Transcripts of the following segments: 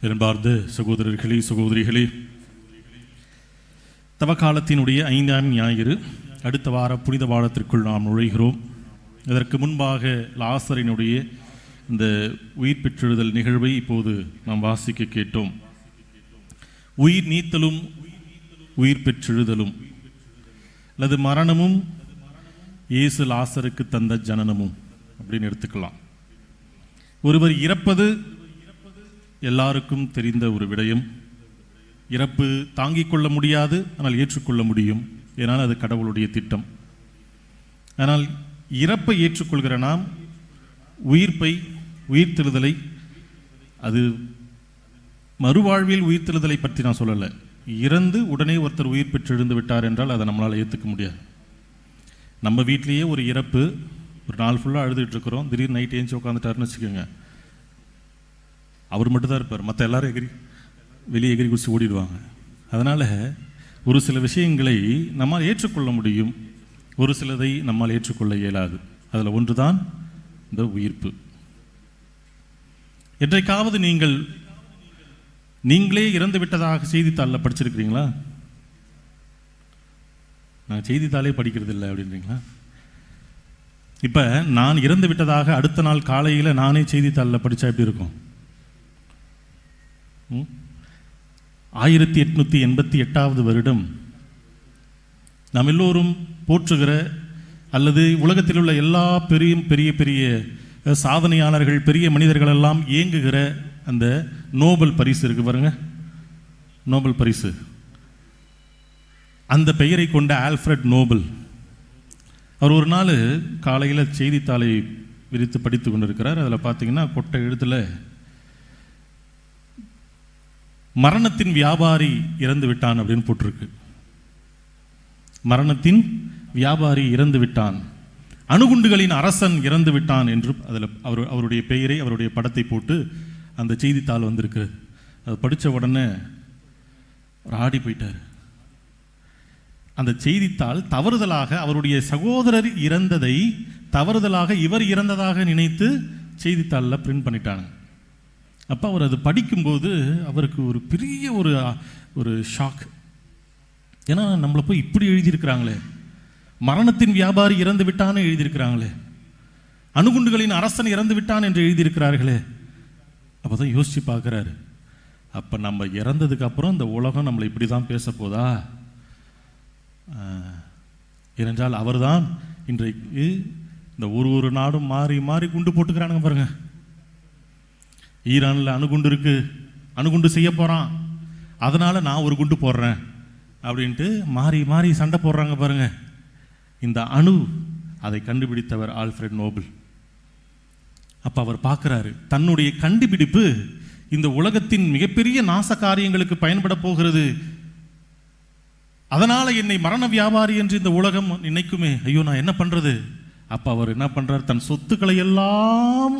என்பார்ந்த சகோதரர்களே சகோதரிகளே, தவக்காலத்தினுடைய 5ஆம் ஞாயிறு அடுத்த வார புனித வாரத்திற்குள் நாம் நுழைகிறோம். இதற்கு முன்பாக லாசரினுடைய இந்த உயிர் பெற்றெழுதல் நிகழ்வை இப்போது நாம் வாசிக்க கேட்டோம். உயிர் நீத்தலும் உயிர் பெற்றெழுதலும் அல்லது மரணமும் இயேசு லாசருக்கு தந்த ஜனனமும் அப்படின்னு எடுத்துக்கலாம். ஒருவர் இறப்பது எல்லாருக்கும் தெரிந்த ஒரு விடயம். இறப்பு தாங்கிக் கொள்ள முடியாது, ஆனால் ஏற்றுக்கொள்ள முடியும். ஏனால் அது கடவுளுடைய திட்டம். ஆனால் இறப்பை ஏற்றுக்கொள்கிற நாம் உயிர்த்தெழுதலை, அது மறுவாழ்வில் உயிர்த்தெழுதலை பற்றி நான் சொல்லலை. இறந்து உடனே ஒருத்தர் உயிர் பெற்று எழுந்து விட்டார் என்றால் அதை நம்மளால் ஏற்றுக்க முடியாது. நம்ம வீட்லேயே ஒரு இறப்பு, ஒரு நாள் ஃபுல்லாக அழுதுகிட்டு இருக்கிறோம், திடீர்னு நைட் ஏஞ்சி உட்காந்துட்டாருன்னு வச்சுக்கோங்க, அவர் மட்டும்தான் இருப்பார், மற்ற எல்லாரும் வெளியே எகிரி குடிச்சு ஓடிடுவாங்க. அதனால் ஒரு சில விஷயங்களை நம்மால் ஏற்றுக்கொள்ள முடியும், ஒரு சிலதை நம்மால் ஏற்றுக்கொள்ள இயலாது. அதில் ஒன்று தான் இந்த உயிர்ப்பு. என்றைக்காவது நீங்களே இறந்து விட்டதாக செய்தித்தாளில் படிச்சிருக்கிறீங்களா? நான் செய்தித்தாளே படிக்கிறது இல்லை அப்படின்றீங்களா? இப்போ நான் இறந்து விட்டதாக அடுத்த நாள் காலையில் நானே செய்தித்தாளில் படித்தா எப்படி இருக்கும்? 1888 வருடம் நாம் எல்லோரும் போற்றுகிற அல்லது உலகத்தில் உள்ள எல்லா பெரிய பெரிய சாதனையாளர்கள், பெரிய மனிதர்கள் எல்லாம் இயங்குகிற அந்த நோபல் பரிசு இருக்கு பாருங்க, நோபல் பரிசு. அந்த பெயரை கொண்ட ஆல்ஃபிரட் நோபல் அவர் ஒரு நாள் காலையில் செய்தித்தாளை விரித்து படித்து கொண்டிருக்கிறார். அதில் பார்த்தீங்கன்னா கொட்டை எழுத்தில் மரணத்தின் வியாபாரி இறந்து விட்டான் அப்படின்னு போட்டிருக்கு. மரணத்தின் வியாபாரி இறந்து விட்டான், அணுகுண்டுகளின் அரசன் இறந்து விட்டான் என்று அதில் அவருடைய பெயரை, அவருடைய படத்தை போட்டு அந்த செய்தித்தாள் வந்திருக்கு. அதை படித்த உடனே ஆடி போயிட்டார். அந்த செய்தித்தாள் தவறுதலாக அவருடைய சகோதரர் இறந்ததை தவறுதலாக இவர் இறந்ததாக நினைத்து செய்தித்தாளில் பிரிண்ட் பண்ணிட்டாங்க. அப்போ அவர் அது படிக்கும்போது அவருக்கு ஒரு பெரிய ஒரு ஷாக். ஏன்னா நம்மளை போய் இப்படி எழுதியிருக்கிறாங்களே, மரணத்தின் வியாபாரி இறந்து விட்டான்னு எழுதியிருக்கிறாங்களே, அணுகுண்டுகளின் அரசன் இறந்து விட்டான் என்று எழுதியிருக்கிறார்களே. அப்போ தான் யோசித்து பார்க்குறாரு, அப்போ நம்ம இறந்ததுக்கு அப்புறம் இந்த உலகம் நம்மளை இப்படி தான் பேச போதா? ஏனென்றால் அவர் தான் இன்றைக்கு இந்த ஒரு நாடும் மாறி மாறி குண்டு போட்டுக்கிறானுங்க பாருங்க. ஈரானில் அணுகுண்டு இருக்கு, அணுகுண்டு செய்ய போகிறான், அதனால் நான் ஒரு குண்டு போடுறேன் அப்படின்ட்டு மாறி மாறி சண்டை போடுறாங்க பாருங்க. இந்த அணு அதை கண்டுபிடித்தவர் ஆல்ஃபிரட் நோபல். அப்போ அவர் பார்க்குறாரு, தன்னுடைய கண்டுபிடிப்பு இந்த உலகத்தின் மிகப்பெரிய நாச காரியங்களுக்கு பயன்பட போகிறது, அதனால் என்னை மரண வியாபாரி என்று இந்த உலகம் நினைக்குமே, ஐயோ நான் என்ன பண்ணுறது? அப்போ அவர் என்ன பண்ணுறார், தன் சொத்துக்களை எல்லாம்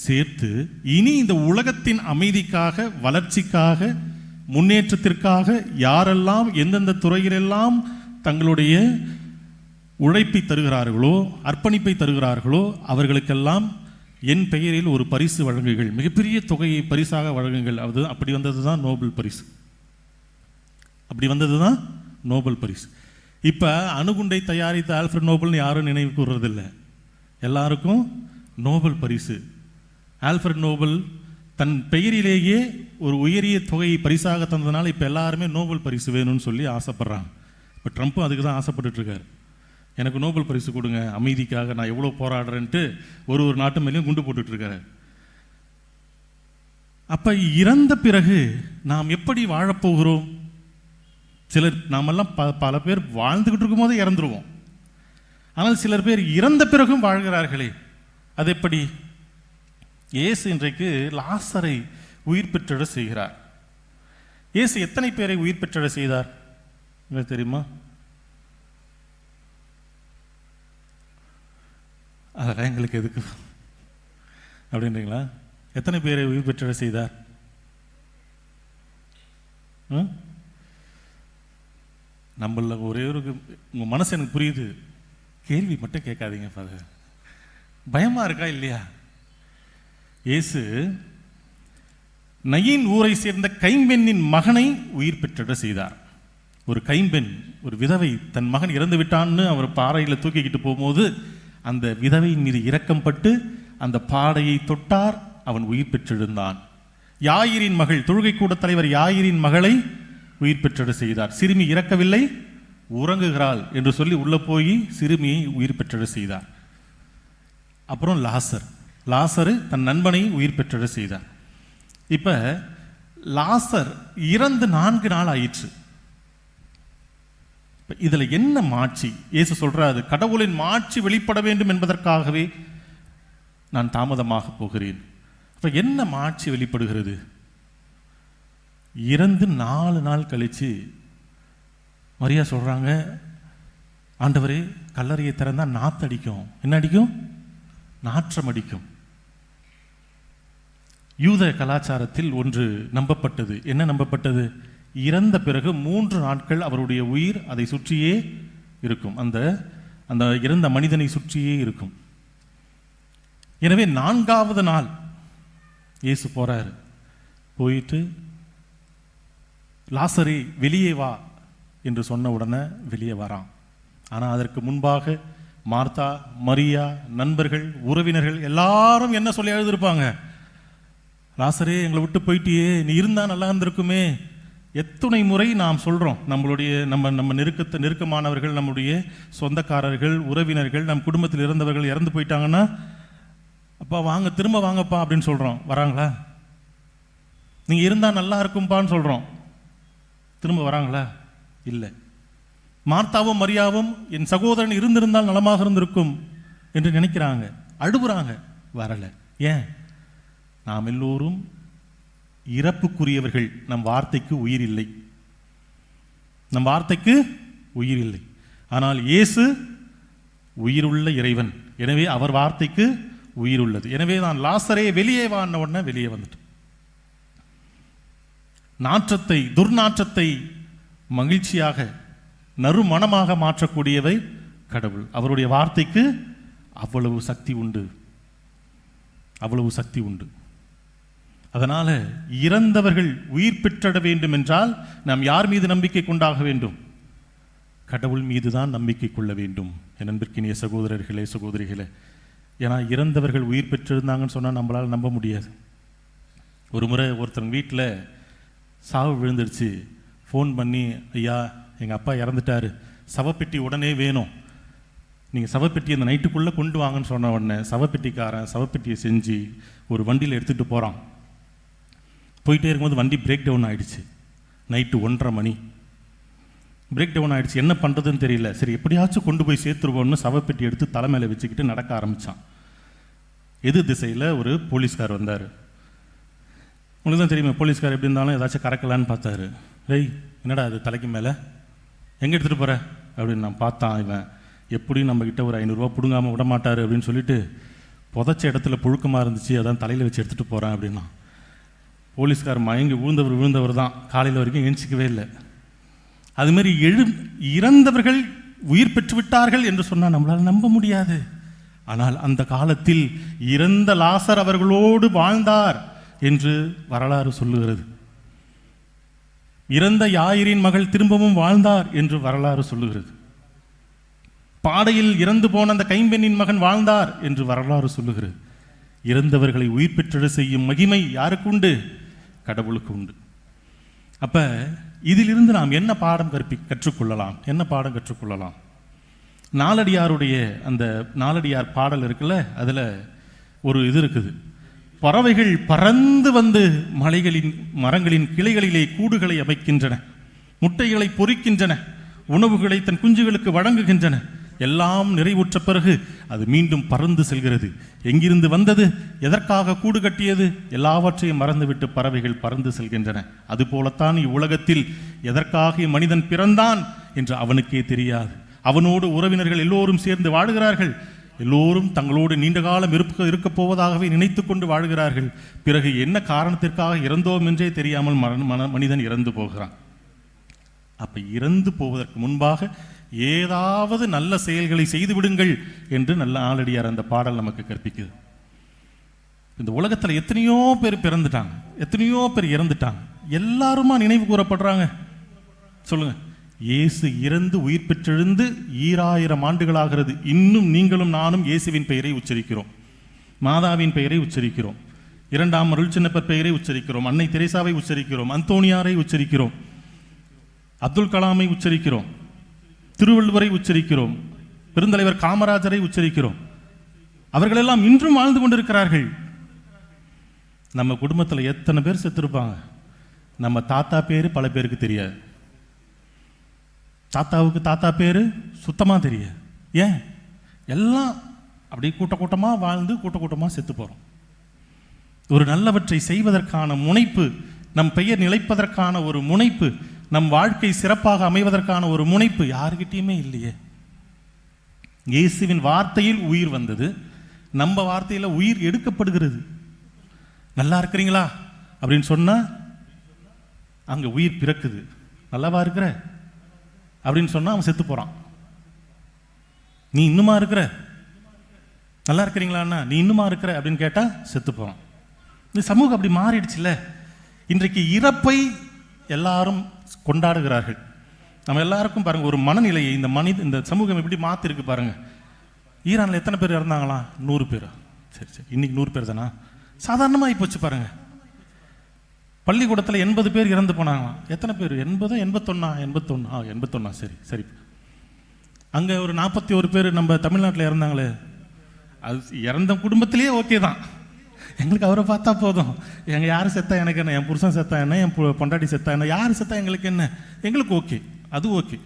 சேர்த்து இனி இந்த உலகத்தின் அமைதிக்காக, வளர்ச்சிக்காக, முன்னேற்றத்திற்காக யாரெல்லாம் எந்தெந்த துறையிலெல்லாம் தங்களுடைய உழைப்பை தருகிறார்களோ, அர்ப்பணிப்பை தருகிறார்களோ, அவர்களுக்கெல்லாம் என் பெயரில் ஒரு பரிசு வழங்குங்கள், மிகப்பெரிய தொகையை பரிசாக வழங்குங்கள். அப்படி வந்தது தான் நோபல் பரிசு. அப்படி வந்தது தான் நோபல் பரிசு. இப்போ அணுகுண்டை தயாரித்த ஆல்ஃபிரட் நோபல்னு யாரும் நினைவு கூறுறதில்லை, எல்லாருக்கும் நோபல் பரிசு. ஆல்ஃபிரட் நோபல் தன் பெயரிலேயே ஒரு உயரிய தொகையை பரிசாக தந்ததுனால இப்போ எல்லாருமே நோபல் பரிசு வேணும்னு சொல்லி ஆசைப்படுறாங்க. இப்போ ட்ரம்ப்பும் அதுக்கு தான் ஆசைப்பட்டுட்டு இருக்காரு, எனக்கு நோபல் பரிசு கொடுங்க, அமைதிக்காக நான் எவ்வளோ போராடுறேன்ட்டு ஒரு நாட்டு மேலேயும் குண்டு போட்டுட்டு இருக்காரு. அப்போ இறந்த பிறகு நாம் எப்படி வாழப்போகிறோம்? நாமெல்லாம் பல பேர் வாழ்ந்துக்கிட்டு இருக்கும் போதே இறந்துருவோம். ஆனால் சிலர் பேர் இறந்த பிறகும் வாழ்கிறார்களே, அது எப்படி? இயேசு இன்றைக்கு லாசரை உயிர் பெற்றெழ செய்கிறார். இயேசு எத்தனை பேரை உயிர் பெற்றெழ செய்தார் உங்களுக்கு தெரியுமா? அதெல்லாம் எங்களுக்கு எதுக்கு அப்படின்றீங்களா? எத்தனை பேரை உயிர் பெற்றெழ செய்தார்? நம்மள ஒரே உங்கள் மனசு எனக்கு புரியுது, கேள்வி மட்டும் கேட்காதீங்க ஃபாதர். பயமாக இருக்கா இல்லையா? இயேசு நயீன் ஊரை சேர்ந்த கைம்பெண்ணின் மகனை உயிர் பெற்றிட செய்தார். ஒரு கைம்பெண், ஒரு விதவை, தன் மகன் இறந்து விட்டான்னு அவர் பாறையில் தூக்கிக்கிட்டு போகும்போது அந்த விதவையின் மீது இரக்கம் பட்டு அந்த பாடையை தொட்டார், அவன் உயிர் பெற்றெழுந்தான். யாயிரின் மகள், தொழுகை கூட தலைவர் யாயிரின் மகளை உயிர் பெற்றிட செய்தார். சிறுமி இறக்கவில்லை, உறங்குகிறாள் என்று சொல்லி உள்ள போய் சிறுமியை உயிர் பெற்றிட செய்தார். அப்புறம் லாசரு தன் நண்பனை உயிர் பெற்றிட செய்தார். இப்ப லாசர் இறந்து 4 நாள் ஆயிற்று. இதுல என்ன மாட்சி? இயேசு சொல்றாரு, கடவுளின் மாட்சி வெளிப்பட வேண்டும் என்பதற்காகவே நான் தாமதமாக போகிறேன். அப்ப என்ன மாட்சி வெளிப்படுகிறது? இறந்து 4 நாள் கழிச்சு மரியா சொல்றாங்க, ஆண்டவரே கல்லறையை திறந்தா நாத்தடிக்கும். என்ன அடிக்கும்? நாற்றம் அடிக்கும். யூத கலாச்சாரத்தில் ஒன்று நம்பப்பட்டது. என்ன நம்பப்பட்டது? இறந்த பிறகு 3 நாட்கள் அவருடைய உயிர் அதை சுற்றியே இருக்கும், அந்த இறந்த மனிதனை சுற்றியே இருக்கும். எனவே 4வது நாள் இயேசு போறாரு. போயிட்டு லாசரே வெளியே வா என்று சொன்ன உடனே வெளியே வரான். ஆனால் அதற்கு முன்பாக மார்த்தா, மரியா, நண்பர்கள், உறவினர்கள் எல்லாரும் என்ன சொல்லி எழுதிருப்பாங்க? லாசரே எங்களை விட்டு போயிட்டியே, நீ இருந்தா நல்லா இருந்திருக்குமே. எத்தனை முறை நாம் சொல்றோம், நம்மளுடைய நம்ம நெருக்கமானவர்கள், நம்முடைய சொந்தக்காரர்கள், உறவினர்கள், நம் குடும்பத்தில் இருந்தவர்கள் இறந்து போயிட்டாங்கன்னா, அப்பா வாங்க, திரும்ப வாங்கப்பா அப்படின்னு சொல்றோம். வராங்களா? நீங்க இருந்தா நல்லா இருக்கும்பான்னு சொல்றோம். திரும்ப வராங்களா? இல்லை. மார்த்தாவும் மரியாவும் என் சகோதரன் இருந்திருந்தால் நலமாக இருந்திருக்கும் என்று நினைக்கிறாங்க, அழுகுறாங்க, வரல. ஏன்? நாம் எல்லோரும் இறப்புக்குரியவர்கள். நம் வார்த்தைக்கு உயிர் இல்லை, நம் வார்த்தைக்கு உயிர் இல்லை. ஆனால் இயேசு உயிருள்ள இறைவன். எனவே அவர் வார்த்தைக்கு உயிர் உள்ளது. எனவே நான் லாசரே வெளியே வான உடனே வெளியே வந்துட்டு, நாற்றத்தை, துர்நாற்றத்தை மகிழ்ச்சியாக, நறுமணமாக மாற்றக்கூடியவை கடவுள். அவருடைய வார்த்தைக்கு அவ்வளவு சக்தி உண்டு, அவ்வளவு சக்தி உண்டு. அதனால இறந்தவர்கள் உயிர் பெற்றிட வேண்டும் என்றால் நாம் யார் மீது நம்பிக்கை கொண்டாக வேண்டும்? கடவுள் மீது தான் நம்பிக்கை கொள்ள வேண்டும். என் அன்பிற்கினிய சகோதரர்களே, சகோதரிகளே, ஏன்னா இறந்தவர்கள் உயிர் பெற்றிருந்தாங்கன்னு சொன்னால் நம்மளால் நம்ப முடியாது. ஒரு முறை ஒருத்தர் வீட்டில் சாவு விழுந்துடுச்சு. ஃபோன் பண்ணி, ஐயா எங்கள் அப்பா இறந்துட்டாரு, சவப்பெட்டி உடனே வேணும், நீங்கள் சவப்பெட்டி அந்த நைட்டுக்குள்ளே கொண்டு வாங்கன்னு சொன்ன உடனே சவப்பெட்டிக்காரன் சவப்பெட்டியை செஞ்சு ஒரு வண்டியில் எடுத்துகிட்டு போகிறான். போயிட்டே இருக்கும்போது வண்டி பிரேக் டவுன் ஆகிடுச்சு. நைட்டு 1:30 மணி பிரேக் டவுன் ஆகிடுச்சு. என்ன பண்ணுறதுன்னு தெரியல. சரி எப்படியாச்சும் கொண்டு போய் சேர்த்துருவோன்னு சவப்பெட்டி எடுத்து தலை மேலே வச்சுக்கிட்டு நடக்க ஆரம்பித்தான். எதிர் திசையில் ஒரு போலீஸ்கார் வந்தார். உங்களுக்கு தான் தெரியுமா, போலீஸ்கார் எப்படி இருந்தாலும் ஏதாச்சும் கறக்கலான்னு பார்த்தாரு. டேய் என்னடா அது தலைக்கு மேலே, எங்கே எடுத்துகிட்டு போகிற அப்படின்னு நான் பார்த்தான். இவன் எப்படியும் நம்மக்கிட்ட ஒரு 500 ரூபா பிடுங்காமல் விட மாட்டார் அப்படின்னு சொல்லிட்டு, புதைச்ச இடத்துல புழுக்கமாக இருந்துச்சு, அதான் தலையில் வச்சு எடுத்துகிட்டு போகிறேன் அப்படின்னா. போலீஸ்கார் மயங்கி விழுந்தவர் தான், காலையில் வரைக்கும் எழுச்சிக்கவே இல்லை. அதுமாரி இறந்தவர்கள் உயிர் பெற்று விட்டார்கள் என்று சொன்னால் நம்மளால் நம்ப முடியாது. ஆனால் அந்த காலத்தில் இறந்த லாசர் அவர்களோடு வாழ்ந்தார் என்று வரலாறு சொல்லுகிறது. இறந்த யாயிரின் மகள் திரும்பவும் வாழ்ந்தார் என்று வரலாறு சொல்லுகிறது. பாடையில் இறந்து போன அந்த கைம்பெண்ணின் மகன் வாழ்ந்தார் என்று வரலாறு சொல்லுகிறது. இறந்தவர்களை உயிர் பெற்றிட செய்யும் மகிமை யாருக்கு உண்டு? கடவுளுக்கு உண்டு. அப்ப இதிலிருந்து நாம் என்ன பாடம் கற்றுக்கொள்ளலாம்? என்ன பாடம் கற்றுக்கொள்ளலாம்? நாலடியாருடைய அந்த நாலடியார் பாடல் இருக்குல்ல, அதுல ஒரு இது இருக்குது. பறவைகள் பறந்து வந்து மரங்களின் கிளைகளிலே கூடுகளை அமைக்கின்றன, முட்டைகளை பொறிக்கின்றன, உணவுகளை தன் குஞ்சுகளுக்கு வழங்குகின்றன. எல்லாம் நிறைவுற்ற பிறகு அது மீண்டும் பறந்து செல்கிறது. எங்கிருந்து வந்தது, எதற்காக கூடு கட்டியது, எல்லாவற்றையும் மறந்துவிட்டு பறவைகள் பறந்து செல்கின்றன. அதுபோலத்தான் இவ்வுலகத்தில் எதற்காக மனிதன் பிறந்தான் என்று அவனுக்கே தெரியாது. அவனோடு உறவினர்கள் எல்லோரும் சேர்ந்து வாழுகிறார்கள். எல்லோரும் தங்களோடு நீண்ட காலம் இருக்கப் போவதாகவே நினைத்து கொண்டு வாழ்கிறார்கள். பிறகு என்ன காரணத்திற்காக இறந்தோம் என்றே தெரியாமல் மனிதன் இறந்து போகிறான். அப்ப இறந்து போவதற்கு முன்பாக ஏதாவது நல்ல செயல்களை செய்து விடுங்கள் என்று நல்ல ஆளடியார் அந்த பாடல் நமக்கு கற்பிக்குது. இந்த உலகத்தில் எத்தனையோ பேர் பிறந்துட்டாங்க, எத்தனையோ பேர் இறந்துட்டாங்க. எல்லாருமா நினைவு கூறப்படுறாங்க? சொல்லுங்க. இயேசு இறந்து உயிர் பெற்றெழுந்து 2000 ஆண்டுகளாகிறது. இன்னும் நீங்களும் நானும் இயேசுவின் பெயரை உச்சரிக்கிறோம், மாதாவின் பெயரை உச்சரிக்கிறோம், 2ஆம் அருள்சின்னப்பர் பெயரை உச்சரிக்கிறோம், அன்னை தெரேசாவை உச்சரிக்கிறோம், அந்தோணியாரை உச்சரிக்கிறோம், அப்துல் கலாமை உச்சரிக்கிறோம், திருவள்ளுவரை உச்சரிக்கிறோம், பெருந்தலைவர் காமராஜரை உச்சரிக்கிறோம். அவர்களெல்லாம் இன்றும் வாழ்ந்து கொண்டிருக்கிறார்கள். நம்ம குடும்பத்தில் எத்தனை பேர் செத்துருப்பாங்க? நம்ம தாத்தா பேரு பல பேருக்கு தெரியாது. தாத்தாவுக்கு தாத்தா பேரு சுத்தமா தெரியாது. ஏன்? எல்லாம் அப்படி கூட்ட கூட்டமா வாழ்ந்து கூட்ட கூட்டமா செத்து போறோம். ஒரு நல்லவற்றை செய்வதற்கான முனைப்பு, நம் பெயர் நிலைப்பதற்கான ஒரு முனைப்பு, நம் வாழ்க்கை சிறப்பாக அமைவதற்கான ஒரு முனைப்பு யாருக்கிட்டையுமே இல்லையே. இயேசுவின் வார்த்தையில் உயிர் வந்தது, நம்ம வார்த்தையில் உயிர் எடுக்கப்படுகிறது. நல்லா இருக்கிறீங்களா அப்படின்னு சொன்னா அங்க உயிர் பிறக்குது. நல்லாவா இருக்கிற அப்படின்னு சொன்னா அவன் செத்து போறான். நீ இன்னுமா இருக்கிற, நல்லா இருக்கிறீங்களான்னா நீ இன்னுமா இருக்கிற அப்படின்னு கேட்டா செத்து போறான். இந்த சமூகம் அப்படி மாறிடுச்சுல்ல. இன்றைக்கு இறப்பை எல்லாரும் கொண்டாடுகிறார்கள். நம்ம எல்லாருக்கும் பாருங்க ஒரு மனநிலையை இந்த சமூகம் எப்படி மாத்திருக்கு பாருங்க. ஈரான்ல எத்தனை பேர் இறந்தாங்களா? 100 பேர். சரி சரி, இன்னைக்கு 100 பேர் தானா? சாதாரணமாக போச்சு பாருங்க. பள்ளிக்கூடத்தில் 80 பேர் இறந்து போனாங்களாம். எத்தனை பேர்? 80, 81. சரி சரி. அங்கே ஒரு 41 பேர் நம்ம தமிழ்நாட்டில் இறந்தாங்களே, அது இறந்த குடும்பத்திலேயே ஓகே தான். எங்களுக்கு அவரை பார்த்தா போதும். எங்கள் யார் செத்தா எனக்கு என்ன, என் புருஷன் செத்தா என்ன, என் பொண்டாட்டி செத்தா என்ன, யார் செத்தா எங்களுக்கு என்ன, எங்களுக்கு ஓகே, அது ஓகே.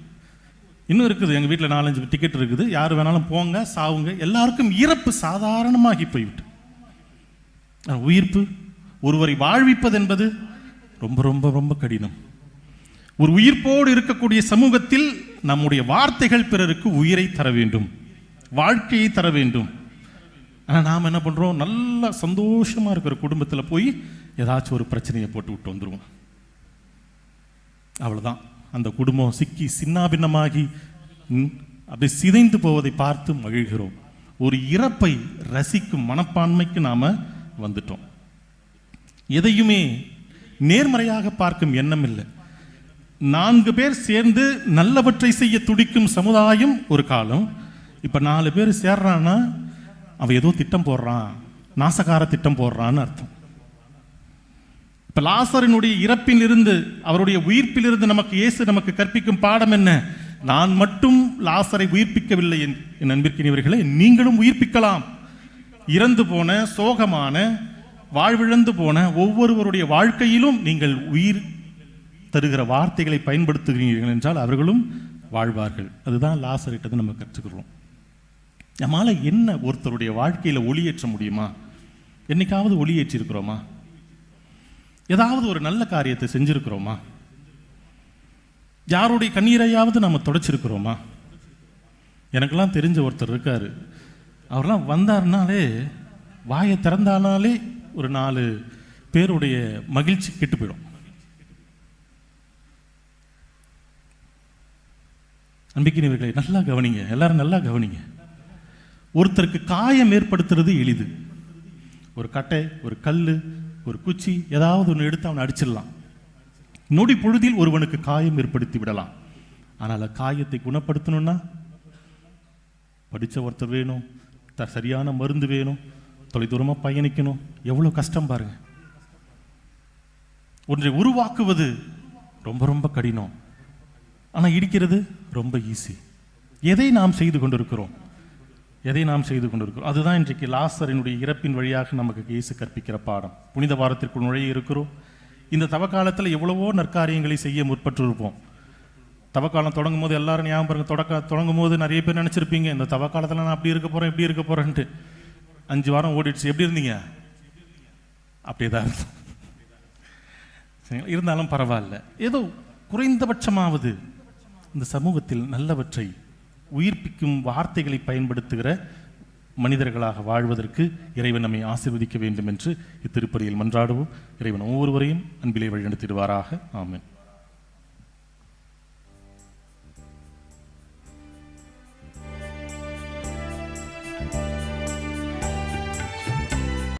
இன்னும் இருக்குது, எங்கள் வீட்டில் 4-5 டிக்கெட் இருக்குது, யார் வேணாலும் போங்க சாவுங்க. எல்லாருக்கும் இறப்பு சாதாரணமாகி போய்விட்டு, உயிர்ப்பு, ஒருவரை வாழ்விப்பது என்பது ரொம்ப ரொம்ப ரொம்ப கடினம். ஒரு உயிர்ப்போடு இருக்கக்கூடிய சமூகத்தில் நம்முடைய வார்த்தைகள் பிறருக்கு உயிரை தர வேண்டும், வாழ்க்கையை தர வேண்டும். ஆனால் நாம் என்ன பண்ணுறோம்? நல்லா சந்தோஷமாக இருக்கிற குடும்பத்தில் போய் ஏதாச்சும் ஒரு பிரச்சனையை போட்டு விட்டு வந்துடுவோம். அவ்வளோதான், அந்த குடும்பம் சிக்கி சின்னாபின்னமாகி அப்படி சிதைந்து போவதை பார்த்து மகிழ்கிறோம். ஒரு இறப்பை ரசிக்கும் மனப்பான்மைக்கு நாம் வந்துட்டோம். எதையுமே நேர்மறையாக பார்க்கும் எண்ணம் இல்லை. 4 பேர் சேர்ந்து நல்லவற்றை செய்ய துடிக்கும் சமுதாயம் ஒரு காலம். இப்போ 4 பேர் சேர்றான்னா அவன் ஏதோ திட்டம் போடுறான், நாசகார திட்டம் போடுறான்னு அர்த்தம். இப்ப லாசரினுடைய இறப்பிலிருந்து அவருடைய உயிர்ப்பிலிருந்து நமக்கு இயேசு நமக்கு கற்பிக்கும் பாடம் என்ன? நான் மட்டும் லாசரை உயிர்ப்பிக்கவில்லை என் அன்பிற்கினியவர்களே, நீங்களும் உயிர்ப்பிக்கலாம். இறந்து போன, சோகமான, வாழ்விழந்து போன ஒவ்வொருவருடைய வாழ்க்கையிலும் நீங்கள் உயிர் தருகிற வார்த்தைகளை பயன்படுத்துகிறீர்கள் என்றால் அவர்களும் வாழ்வார்கள். அதுதான் லாசரிட்டது நம்ம கற்றுக்கிறோம். நம்மால என்ன ஒருத்தருடைய வாழ்க்கையில ஒளியேற்ற முடியுமா? என்னைக்காவது ஒளியேற்றி இருக்கிறோமா? ஏதாவது ஒரு நல்ல காரியத்தை செஞ்சிருக்கிறோமா? யாருடைய கண்ணீரையாவது நம்ம தொடச்சிருக்கிறோமா? எனக்கெல்லாம் தெரிஞ்ச ஒருத்தர் இருக்காரு. அவரெல்லாம் வந்தாருனாலே, வாயை திறந்தாலே ஒரு 4 பேருடைய மகிழ்ச்சி கெட்டு போயிடும். அன்பிக்கினவர்களை நல்லா கவனிங்க, எல்லாரும் நல்லா கவனிங்க. ஒருத்தருக்கு காயம் ஏற்படுத்துறது எளிது. ஒரு கட்டை, ஒரு கல், ஒரு குச்சி, ஏதாவது ஒன்று எடுத்து அவனை அடிச்சிடலாம். நொடி பொழுதில் ஒருவனுக்கு காயம் ஏற்படுத்தி விடலாம். ஆனால் காயத்தை குணப்படுத்தணும்னா படித்த ஒருத்தர் வேணும், சரியான மருந்து வேணும், தொலைதூரமாக பயணிக்கணும். எவ்வளோ கஷ்டம் பாருங்க. ஒன்றை உருவாக்குவது ரொம்ப ரொம்ப கடினம், ஆனால் இடிக்கிறது ரொம்ப ஈஸி. எதை நாம் செய்து கொண்டிருக்கிறோம்? அதுதான் இன்றைக்கு லாசரினுடைய இறப்பின் வழியாக நமக்கு இயேசு கற்பிக்கிற பாடம். புனித வாரத்திற்குள் நுழைய இருக்கிறோம். இந்த தவக்காலத்தில் எவ்வளவோ நற்காரியங்களை செய்ய முற்பட்டு இருப்போம். தவக்காலம் தொடங்கும் போது எல்லாரும் ஞாபகம் பாருங்க, தொடங்கும் போது நிறைய பேர் நினச்சிருப்பீங்க, இந்த தவக்காலத்தில் நான் அப்படி இருக்க போகிறேன் இப்படி இருக்க போகிறேன்ட்டு. 5 வாரம் ஓடிடுச்சு. எப்படி இருந்தீங்க? அப்படியே தான் இருந்தோம். இருந்தாலும் பரவாயில்ல, ஏதோ குறைந்தபட்சமாவது இந்த சமூகத்தில் நல்லவற்றை உயிர்ப்பிக்கும் வார்த்தைகளை பயன்படுத்துகிற மனிதர்களாக வாழ்வதற்கு இறைவன் நம்மை ஆசீர்வதிக்க வேண்டும் என்று இத்திருப்பலியில் மன்றாடுவோம். இறைவன் ஒவ்வொருவரையும் அன்பிலே வழிநடத்திடுவாராக. ஆமென்.